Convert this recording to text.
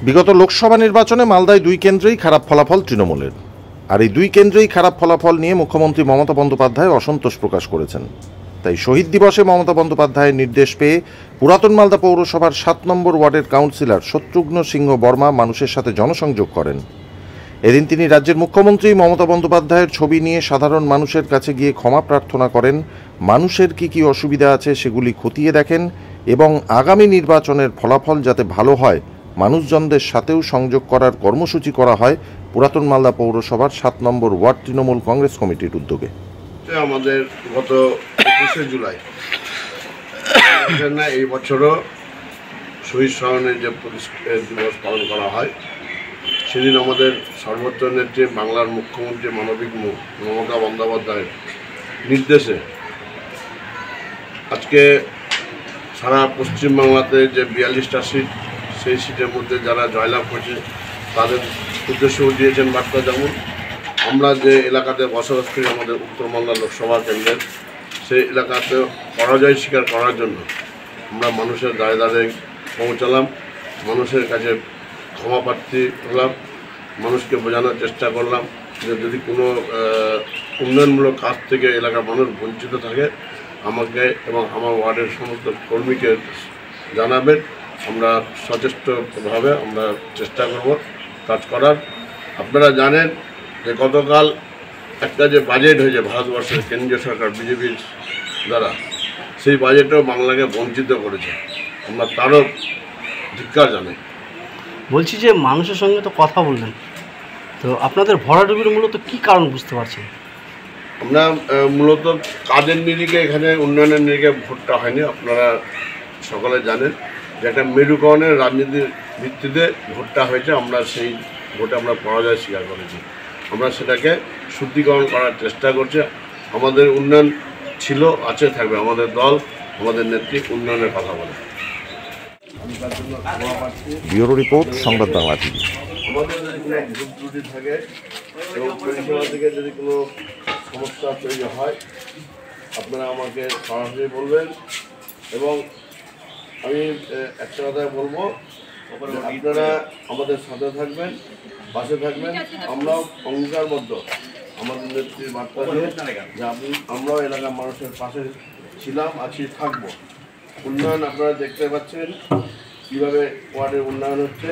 বিগত লোকসভা নির্বাচনে মালদায় দুই কেন্দ্রেই খারাপ ফলাফল তৃণমূলের। আর এই দুই কেন্দ্রেই খারাপ ফলাফল নিয়ে মুখ্যমন্ত্রী মমতা বন্দ্যোপাধ্যায় অসন্তোষ প্রকাশ করেছেন। তাই শহীদ দিবসে মমতা বন্দ্যোপাধ্যায়ের নির্দেশ পেয়ে পুরাতন মালদা পৌরসভার ৭ নম্বর ওয়ার্ডের কাউন্সিলর শত্রুঘ্ন সিংহ বর্মা মানুষের সাথে জনসংযোগ করেন। এদিন তিনি রাজ্যের মুখ্যমন্ত্রী মমতা বন্দ্যোপাধ্যায়ের ছবি নিয়ে সাধারণ মানুষের কাছে গিয়ে ক্ষমা প্রার্থনা করেন, মানুষের কি অসুবিধা আছে সেগুলি খতিয়ে দেখেন এবং আগামী নির্বাচনের ফলাফল যাতে ভালো হয় মানুষজনদের সাথেও সংযোগ করার কর্মসূচি করা হয় পুরাতন মালদা পৌরসভার ৭ নম্বর ওয়ার্ড তৃণমূল কংগ্রেস কমিটির উদ্যোগে। আমাদের গত ২১শে জুলাই এই বছরও শহীদ স্মরণের যে দিবস পালন করা হয়, সেদিন আমাদের সর্বোচ্চ নেত্রী বাংলার মুখ্যমন্ত্রী মানবিক মুখ মমতা বন্দ্যোপাধ্যায়ের নির্দেশে আজকে সারা পশ্চিমবাংলাতে যে ৪২টা সিট, সেই সিটের মধ্যে যারা জয়লাভ করেছে তাদের উদ্দেশ্যও দিয়েছেন বার্তা। যেমন আমরা যে এলাকাতে বসবাস করি, আমাদের উত্তর মালদা লোকসভা কেন্দ্রের সেই এলাকাতে পরাজয় স্বীকার করার জন্য আমরা মানুষের দ্বারে দ্বারে পৌঁছালাম, মানুষের কাছে ক্ষমা প্রার্থী হলাম, মানুষকে বোঝানোর চেষ্টা করলাম যে যদি কোনো উন্নয়নমূলক কাজ থেকে এলাকার মানুষ বঞ্চিত থাকে আমাকে এবং আমার ওয়ার্ডের সমস্ত কর্মীকে জানাবেন। আমরা সচেষ্টভাবে আমরা চেষ্টা করব কাজ করার। আপনারা জানেন যে গতকাল একটা যে বাজেট হয়েছে ভারতবর্ষের কেন্দ্রীয় সরকার বিজেপির দ্বারা, সেই বাজেটও বাংলাকে বঞ্চিত করেছে। আমরা তারও ধিক্কার জানাই। বলছি যে মানুষের সঙ্গে তো কথা বললেন, তো আপনাদের ভরাডুবির মূলত কী কারণ বুঝতে পারছেন? আমরা মূলত কাজের নিরিখে, এখানে উন্নয়নের নিরিখে ভোটটা হয়নি। আপনারা সকলে জানেন যে একটা মেরুকরণের রাজনীতির ভিত্তিতে ভোটটা হয়েছে। আমরা সেই ভোটে আমরা পরাজয় স্বীকার করেছি। আমরা সেটাকে শুদ্ধিকরণ করার চেষ্টা করছি। আমাদের উন্নয়ন ছিল, আছে, থাকবে। আমাদের দল, আমাদের নেত্রী উন্নয়নের কথা বলে। ব্যুরো রিপোর্ট, সংবাদ বাংলা টিভি। আমাদের যদি কোনো ভুল ত্রুটি থাকে এবং পরিষেবা থেকে যদি কোনো সমস্যা তৈরি হয়, আপনারা আমাকে সরাসরি বলবেন। এবং আমি একটা কথাই বলবো, আপনারা আমাদের সাথে থাকবেন, পাশে থাকবেন। আমরাও অঙ্গীকারবদ্ধ আমাদের নেত্রীর বার্তা দিয়ে যে আমরাও এলাকার মানুষের পাশে ছিলাম, আছি, থাকবো। উন্নয়ন আপনারা দেখতে পাচ্ছেন কীভাবে ওয়ার্ডের উন্নয়ন হচ্ছে।